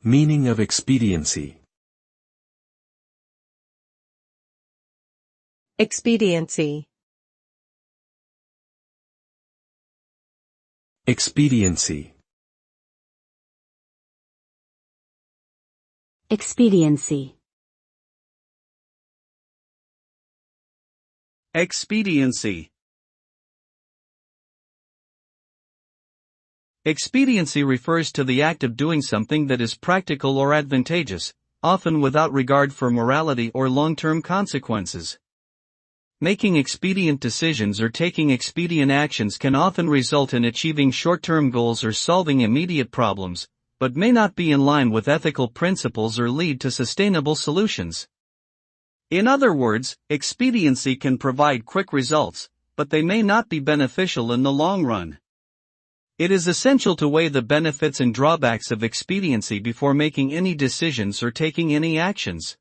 Meaning of expediency. Expediency. Expediency. Expediency. Expediency. Expediency refers to the act of doing something that is practical or advantageous, often without regard for morality or long-term consequences. Making expedient decisions or taking expedient actions can often result in achieving short-term goals or solving immediate problems, but may not be in line with ethical principles or lead to sustainable solutions. In other words, expediency can provide quick results, but they may not be beneficial in the long run. It is essential to weigh the benefits and drawbacks of expediency before making any decisions or taking any actions.